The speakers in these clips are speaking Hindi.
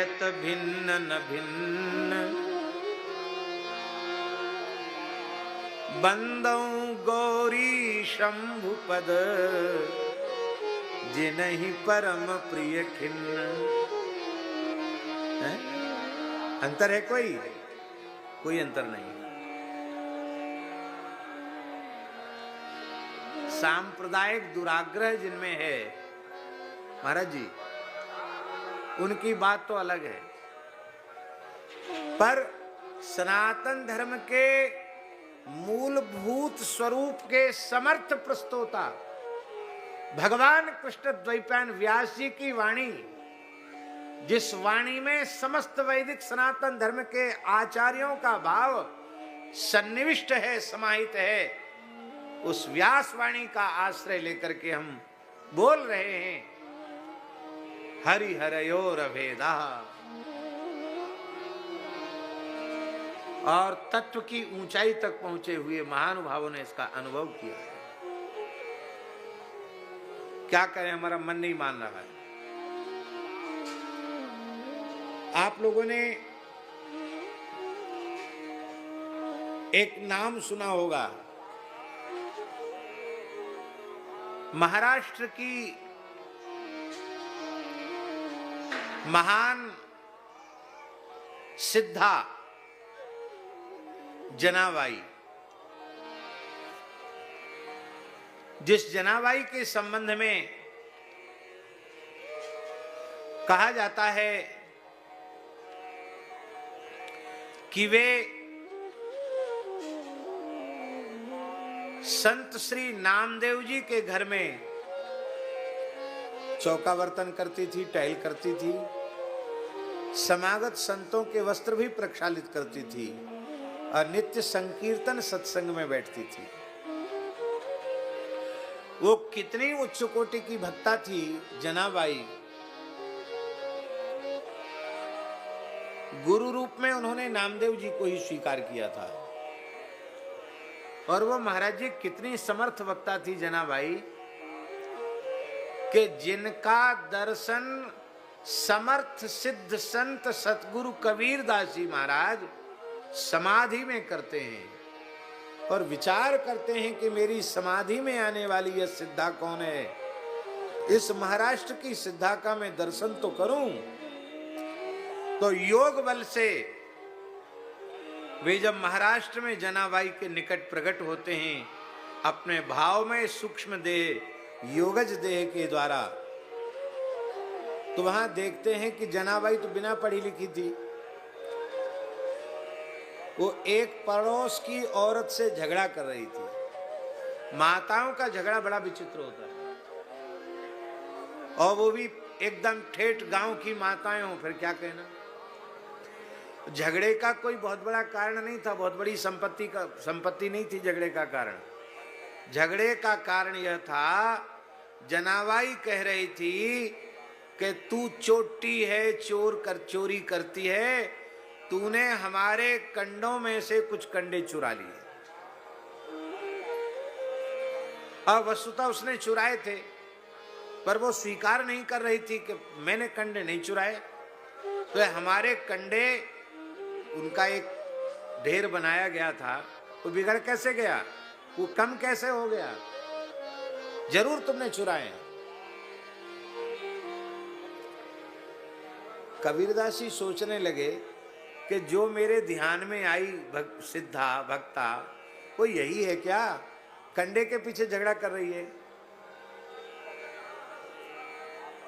कहत भिन्न न भिन्न, बंदौ गौरी शंभु पद, जिनहि परम प्रिय खिन्न। अंतर है कोई अंतर नहीं। सांप्रदायिक दुराग्रह जिनमें है महाराज जी, उनकी बात तो अलग है, पर सनातन धर्म के मूलभूत स्वरूप के समर्थ प्रस्तोता भगवान कृष्ण द्वैपायन व्यास जी की वाणी, जिस वाणी में समस्त वैदिक सनातन धर्म के आचार्यों का भाव सन्निविष्ट है, समाहित है, उस व्यास वाणी का आश्रय लेकर के हम बोल रहे हैं हरि हरयोर अभेदा। और तत्व की ऊंचाई तक पहुंचे हुए महानुभावों ने इसका अनुभव किया है। क्या करें, हमारा मन नहीं मान रहा है। आप लोगों ने एक नाम सुना होगा, महाराष्ट्र की महान सिद्धा जनाबाई। जिस जनाबाई के संबंध में कहा जाता है कि वे संत श्री नामदेव जी के घर में चौका बर्तन करती थी, टहल करती थी, समागत संतों के वस्त्र भी प्रक्षालित करती थी और नित्य संकीर्तन सत्संग में बैठती थी। वो कितनी उच्च कोटि की भक्ता थी जनाबाई। गुरु रूप में उन्होंने नामदेव जी को ही स्वीकार किया था। और वो महाराज जी कितनी समर्थ वक्ता थी जनाबाई, कि जिनका दर्शन समर्थ सिद्ध संत सतगुरु कबीर दास जी महाराज समाधि में करते हैं और विचार करते हैं कि मेरी समाधि में आने वाली यह सिद्धा कौन है, इस महाराष्ट्र की सिद्धा का मैं दर्शन तो करूं। तो योग बल से वे जब महाराष्ट्र में जनाबाई के निकट प्रकट होते हैं, अपने भाव में सूक्ष्म देह योगज देह के द्वारा, तो वहां देखते हैं कि जनाबाई तो बिना पढ़ी लिखी थी। वो एक पड़ोस की औरत से झगड़ा कर रही थी। माताओं का झगड़ा बड़ा विचित्र होता है, और वो भी एकदम ठेठ गांव की माताएं हो, फिर क्या कहना। झगड़े का कोई बहुत बड़ा कारण नहीं था, बहुत बड़ी संपत्ति नहीं थी झगड़े का कारण। झगड़े का कारण यह था, जनाबाई कह रही थी कि तू चोटी है, चोरी करती है, तूने हमारे कंडों में से कुछ कंडे चुरा लिए। अब वस्तुतः उसने चुराए थे, पर वो स्वीकार नहीं कर रही थी कि मैंने कंडे नहीं चुराए। तो हमारे कंडे, उनका एक ढेर बनाया गया था, वो बिगड़ कैसे गया, वो कम कैसे हो गया, जरूर तुमने चुराए। कबीरदास जी सोचने लगे कि जो मेरे ध्यान में आई सिद्धा भक्ता, वो यही है क्या, कंडे के पीछे झगड़ा कर रही है।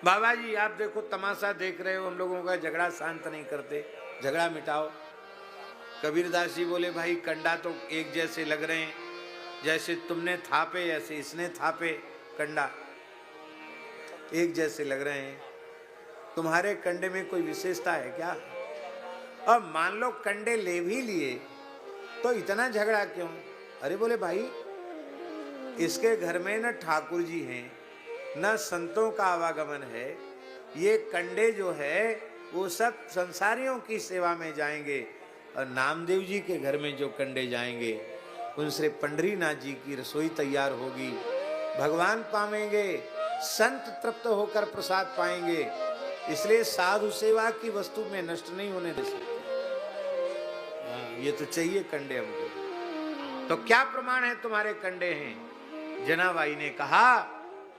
बाबा जी आप देखो, तमाशा देख रहे हो, हम लोगों का झगड़ा शांत नहीं करते, झगड़ा मिटाओ। कबीरदास जी बोले, भाई कंडा तो एक जैसे लग रहे हैं, जैसे तुमने थापे ऐसे इसने थापे, कंडा एक जैसे लग रहे हैं, तुम्हारे कंडे में कोई विशेषता है क्या। अब मान लो कंडे ले भी लिए तो इतना झगड़ा क्यों। अरे बोले भाई, इसके घर में न ठाकुर जी हैं, न संतों का आवागमन है, ये कंडे जो है वो सब संसारियों की सेवा में जाएंगे, और नामदेव जी के घर में जो कंडे जाएंगे उनसे पंडरीनाथ जी की रसोई तैयार होगी, भगवान पावेंगे, संत तृप्त होकर प्रसाद पाएंगे, इसलिए साधु सेवा की वस्तु में नष्ट नहीं होने दे सकते। ये तो चाहिए कंडे हमको। तो क्या प्रमाण है तुम्हारे कंडे हैं? जनाबाई ने कहा,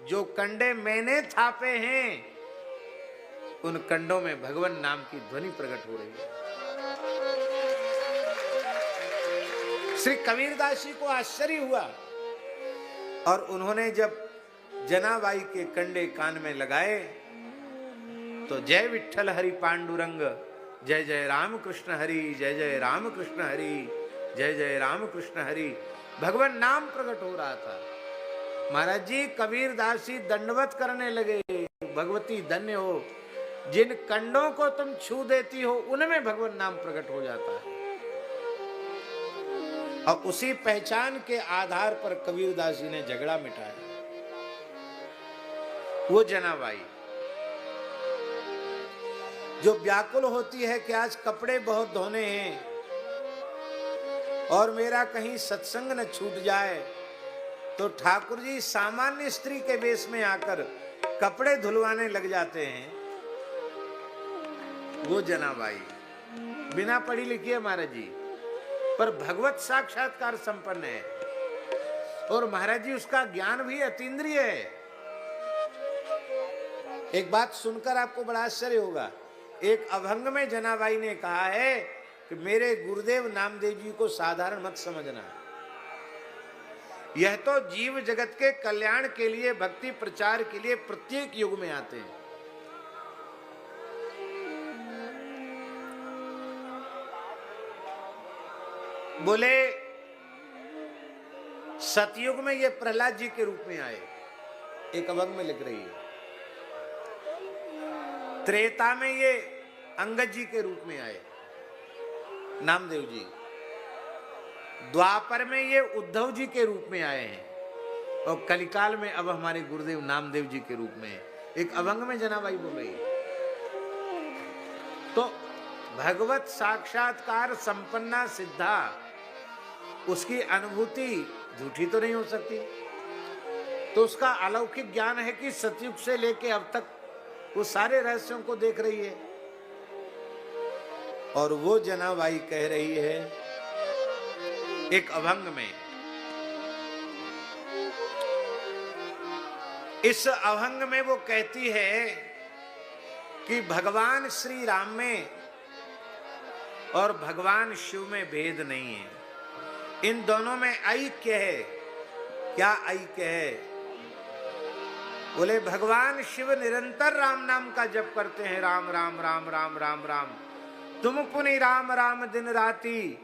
जो कंडे मैंने थापे हैं उन कंडों में भगवान नाम की ध्वनि प्रकट हो रही है। श्री कबीरदास जी को आश्चर्य हुआ और उन्होंने जब जनाबाई के कंडे कान में लगाए तो जय विठ्ठल हरि पांडुरंग, जय जय राम कृष्ण हरि, जय जय राम कृष्ण हरि, जय जय राम कृष्ण हरि, भगवान नाम प्रकट हो रहा था। महाराज जी कबीरदास जी दंडवत करने लगे, भगवती धन्य हो, जिन कंडों को तुम छू देती हो उनमें भगवान नाम प्रकट हो जाता है। और उसी पहचान के आधार पर कबीरदास जी ने झगड़ा मिटाया। वो जनाबाई जो व्याकुल होती है कि आज कपड़े बहुत धोने हैं और मेरा कहीं सत्संग न छूट जाए, तो ठाकुर जी सामान्य स्त्री के वेश में आकर कपड़े धुलवाने लग जाते हैं। वो जनाबाई बिना पढ़ी लिखी है महाराज जी, पर भगवत साक्षात्कार संपन्न है और महाराज जी उसका ज्ञान भी अतीन्द्रिय है। एक बात सुनकर आपको बड़ा आश्चर्य होगा। एक अभंग में जनाबाई ने कहा है कि मेरे गुरुदेव नामदेव जी को साधारण मत समझना, यह तो जीव जगत के कल्याण के लिए, भक्ति प्रचार के लिए प्रत्येक युग में आते हैं। बोले सतयुग में ये प्रहलाद जी के रूप में आए, एक अभंग में लिख रही है। त्रेता में ये अंगद जी के रूप में आए, नामदेव जी। द्वापर में ये उद्धव जी के रूप में आए हैं और कलिकाल में अब हमारे गुरुदेव नामदेव जी के रूप में है। एक अभंग में जनाबाई बोल रही है। तो भगवत साक्षात्कार संपन्ना सिद्धा, उसकी अनुभूति झूठी तो नहीं हो सकती। तो उसका अलौकिक ज्ञान है कि सतयुग से लेके अब तक वो सारे रहस्यों को देख रही है। और वो जनाबाई कह रही है एक अभंग में, इस अभंग में वो कहती है कि भगवान श्री राम में और भगवान शिव में भेद नहीं है, इन दोनों में ऐक्य है। क्या ऐक्य है? बोले भगवान शिव निरंतर राम नाम का जप करते हैं, राम राम राम राम राम राम, तुम पुनि राम राम दिन राती,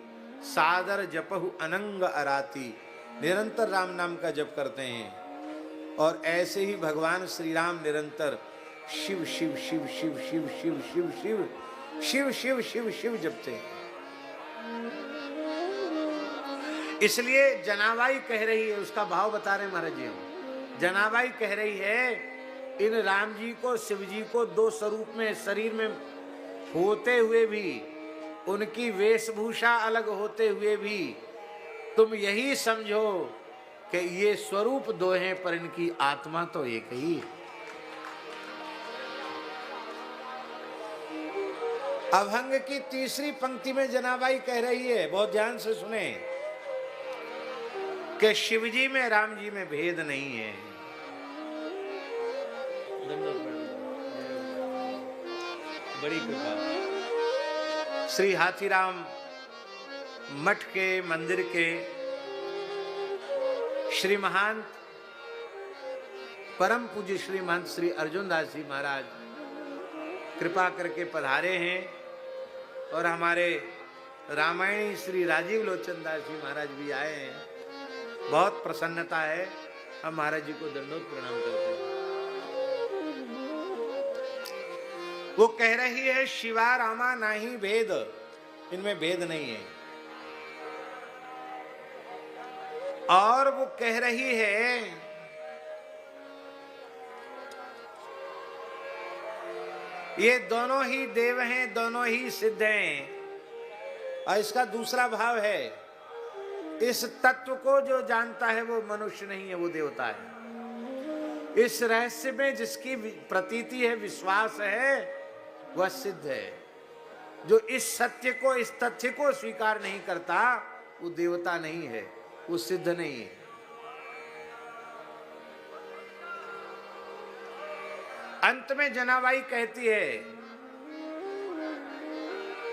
सादर जपहु अनंग अराती। निरंतर राम नाम का जप करते हैं। और ऐसे ही भगवान श्री राम निरंतर शिव शिव शिव शिव शिव शिव शिव शिव शिव शिव शिव शिव जपते हैं। इसलिए जनाबाई कह रही है, उसका भाव बता रहे महाराज जी हम। जनाबाई कह रही है, इन राम जी को, शिव जी को दो स्वरूप में शरीर में होते हुए भी, उनकी वेशभूषा अलग होते हुए भी, तुम यही समझो कि ये स्वरूप दो हैं पर इनकी आत्मा तो एक ही। अभंग की तीसरी पंक्ति में जनाबाई कह रही है, बहुत ध्यान से सुने, कि शिव जी में राम जी में भेद नहीं है। बड़ी कृपा। श्री हाथीराम मठ के मंदिर के श्री महंत परम पूज्य श्री महंत श्री अर्जुन दास जी महाराज कृपा करके पधारे हैं और हमारे रामायणी श्री राजीव लोचन दास जी महाराज भी आए हैं। बहुत प्रसन्नता है, हम महाराज जी को दंडोत प्रणाम करते हैं। वो कह रही है शिवा रामा नाही भेद, इनमें भेद नहीं है। और वो कह रही है ये दोनों ही देव हैं, दोनों ही सिद्ध हैं। और इसका दूसरा भाव है, इस तत्व को जो जानता है वो मनुष्य नहीं है, वो देवता है। इस रहस्य में जिसकी प्रतीति है, विश्वास है, वह सिद्ध है। जो इस सत्य को, इस तथ्य को स्वीकार नहीं करता, वो देवता नहीं है, वो सिद्ध नहीं है। अंत में जनाबाई कहती है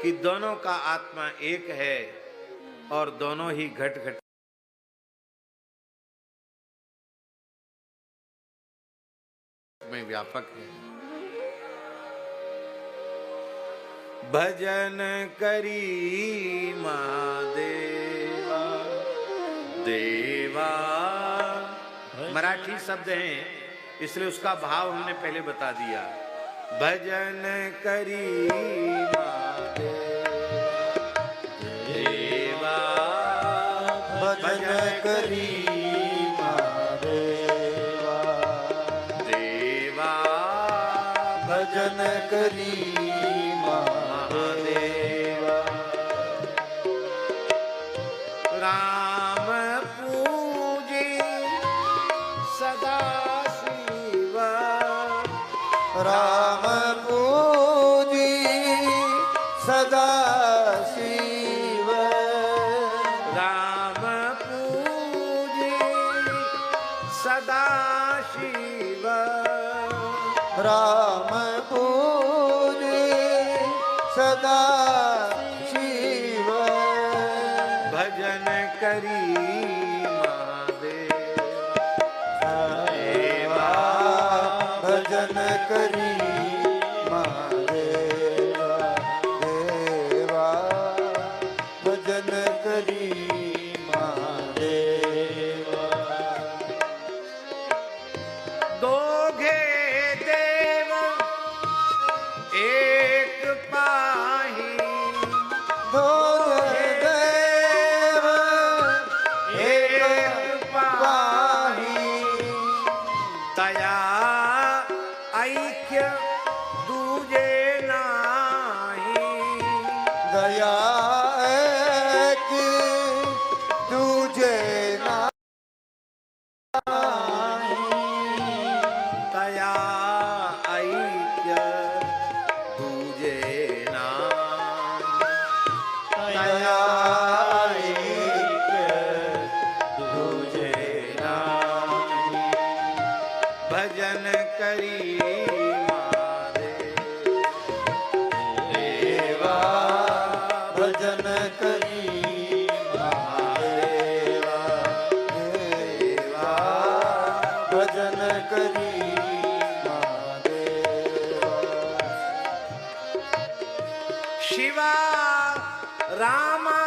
कि दोनों का आत्मा एक है और दोनों ही घट घट में व्यापक है। भजन करी महादेवा देवा, मराठी शब्द हैं इसलिए उसका भाव हमने पहले बता दिया। भजन करी महादेवा, भजन करी महादेवा देवा, भजन करी महादेवा। राम पूजी सदा शिव, राम पूजी सदा शिव, राम पूजी सदा शिव, राम पूजी सदा शिव। भजन करी महादेवा, भजन करी महादेवा देवा, भजन करी महादेवा। दोघे देव एक पाही, दो देव एक पाही, तया ऐक्य दूजे नाही, दया एक तुझे नाही, तया ऐक्य दूजे नाही, दया एक तुझे नाही। भजन करी देवा, भजन करी महादेवा देवा, भजन करी महादेवा। शिवा रामा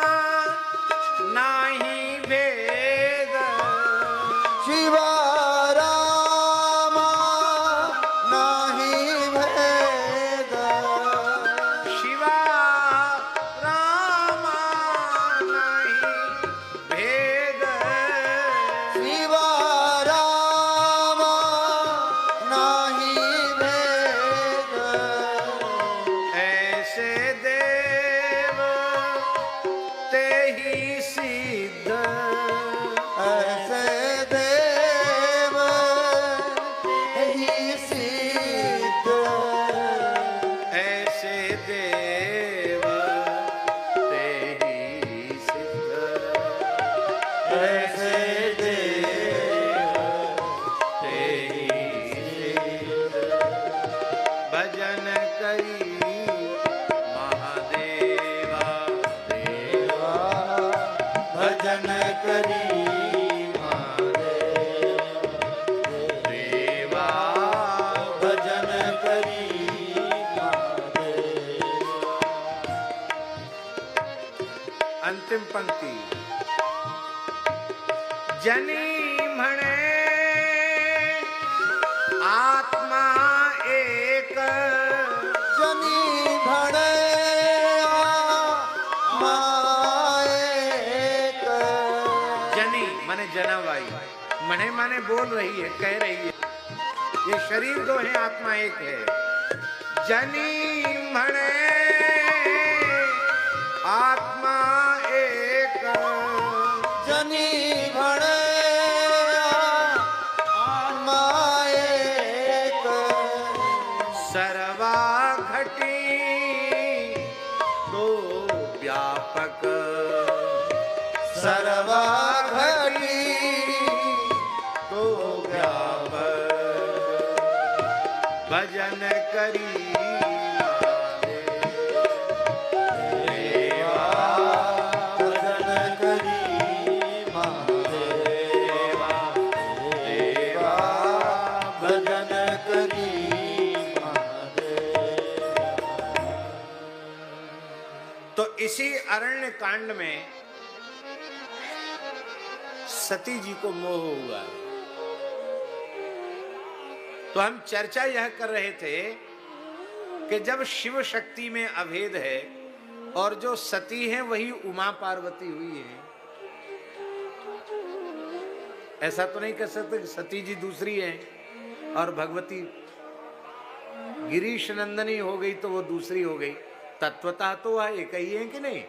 नाही भेद, शिवा रामा नाही भेद, शिवा रामा नाही भेद, शिवा रामा नाही भेद। ऐसे देव ते ही सिद्ध, ऐसे देव ही सिद्ध, ऐसे देव ते ही सिद्ध, ऐसे देव ते ही सिद्ध। भजन करी महादेवा देवा, भजन करी महादेव देवा, भजन करी महादेव। अंतिम पंक्ति। जनी म्हणे आत्मा एक, जनी भणे माएक, जनी माने जनाबाई, मने माने बोल रही है, कह रही है, ये शरीर दो है, आत्मा एक है। जनी म्हणे आत्मा एक, जनी भणे माएक, सर्वा घटी व्यापक सर्वा घटी तो व्यापक भजन करी देवा भजन करी महादेवा देवा भजन करी महादेवा। तो इसी अरण्य कांड में सती जी को मोह हुआ। तो हम चर्चा यह कर रहे थे कि जब शिव शक्ति में अभेद है और जो सती है वही उमा पार्वती हुई है, ऐसा तो नहीं कह सकते कि सती जी दूसरी है और भगवती गिरीश नंदनी हो गई तो वो दूसरी हो गई। तत्वतः तो वह एक ही है कि नहीं।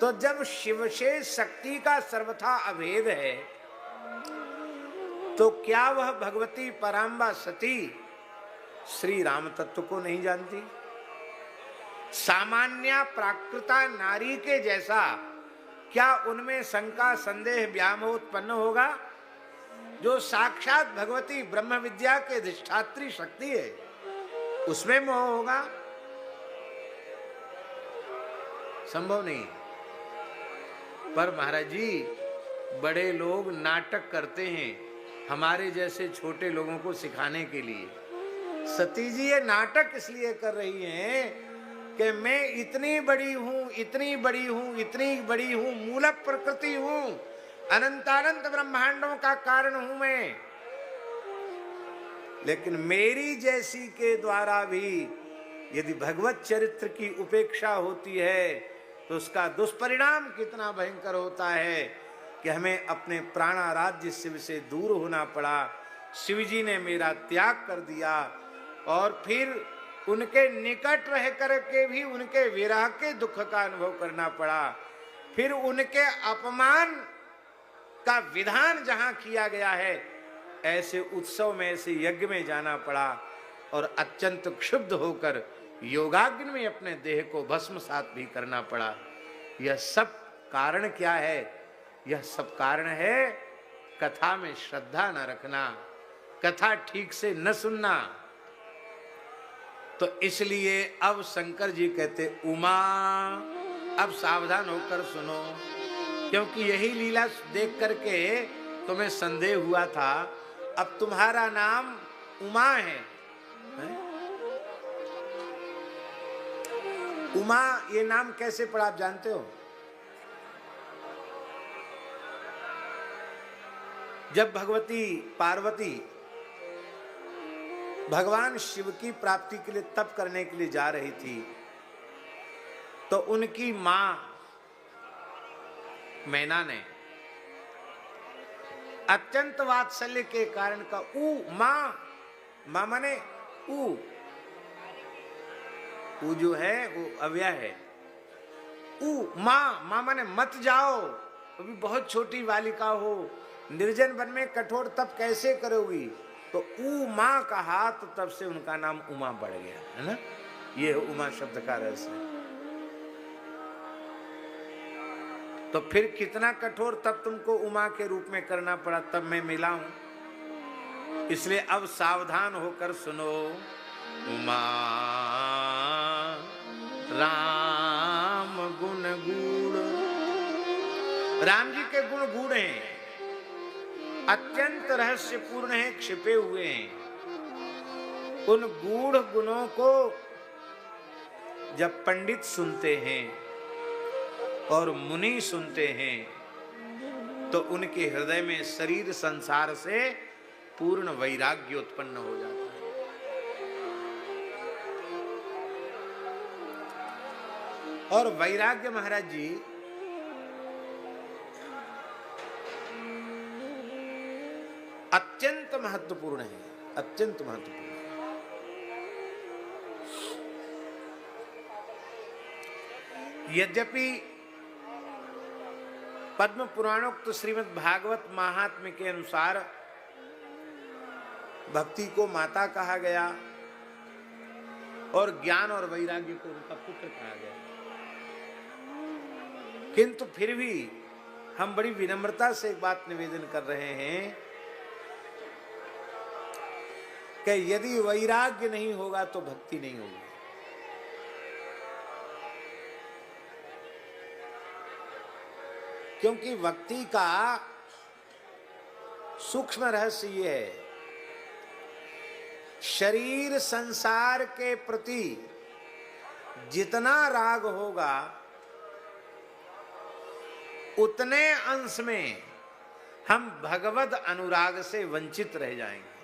तो जब शिव से शक्ति का सर्वथा अभेद है तो क्या वह भगवती पराम्बा सती श्री राम तत्व को नहीं जानती? सामान्य प्राकृता नारी के जैसा क्या उनमें शंका संदेह व्यामोह उत्पन्न होगा? जो साक्षात भगवती ब्रह्म विद्या के अधिष्ठात्री शक्ति है उसमें मोह होगा? संभव नहीं। पर महाराज जी बड़े लोग नाटक करते हैं हमारे जैसे छोटे लोगों को सिखाने के लिए। सती जी ये नाटक इसलिए कर रही हैं कि मैं इतनी बड़ी हूं, इतनी बड़ी हूं, इतनी बड़ी हूं, मूल प्रकृति हूं, अनंतानंत ब्रह्मांडों का कारण हूं मैं, लेकिन मेरी जैसी के द्वारा भी यदि भगवत चरित्र की उपेक्षा होती है तो उसका दुष्परिणाम कितना भयंकर होता है कि हमें अपने प्राणाराध्य शिव से दूर होना पड़ा। शिव जी ने मेरा त्याग कर दिया और फिर उनके निकट रह करके भी उनके विरह के दुख का अनुभव करना पड़ा। फिर उनके अपमान का विधान जहां किया गया है ऐसे उत्सव में, ऐसे यज्ञ में जाना पड़ा और अत्यंत क्षुब्ध होकर योगाग्नि में अपने देह को भस्मसात भी करना पड़ा। यह सब कारण क्या है? यह सब कारण है कथा में श्रद्धा न रखना, कथा ठीक से न सुनना। तो इसलिए अब शंकर जी कहते उमा अब सावधान होकर सुनो, क्योंकि यही लीला देख करके तुम्हें संदेह हुआ था। अब तुम्हारा नाम उमा है? उमा ये नाम कैसे पड़ा आप जानते हो? जब भगवती पार्वती भगवान शिव की प्राप्ति के लिए तप करने के लिए जा रही थी तो उनकी मां मैना ने अत्यंत वात्सल्य के कारण का मां माने ऊ जो है वो अव्यय है। मां माने मत जाओ, वो भी बहुत छोटी बालिका हो, निर्जन वन में कठोर तप कैसे करोगी? तो मां कहा तो तब से उनका नाम उमा बढ़ गया है ना। ये है उमा शब्द का रहस्य। तो फिर कितना कठोर तप तुमको उमा के रूप में करना पड़ा तब मैं मिला हूं। इसलिए अब सावधान होकर सुनो। उमा राम गुण गूढ़, राम जी के गुण गूढ़ हैं, अत्यंत रहस्यपूर्ण हैं, छिपे हुए हैं। उन गूढ़ गुणों को जब पंडित सुनते हैं और मुनि सुनते हैं तो उनके हृदय में शरीर संसार से पूर्ण वैराग्य उत्पन्न हो जाता है। और वैराग्य महाराज जी अत्यंत महत्वपूर्ण है, अत्यंत महत्वपूर्ण है। यद्यपि पद्म पुराणोक्त श्रीमद् भागवत महात्म्य के अनुसार भक्ति को माता कहा गया और ज्ञान और वैराग्य को उनका पुत्र कहा गया। किंतु फिर भी हम बड़ी विनम्रता से एक बात निवेदन कर रहे हैं कि यदि वैराग्य नहीं होगा तो भक्ति नहीं होगी। क्योंकि भक्ति का सूक्ष्म रहस्य ये है, शरीर संसार के प्रति जितना राग होगा उतने अंश में हम भगवत अनुराग से वंचित रह जाएंगे।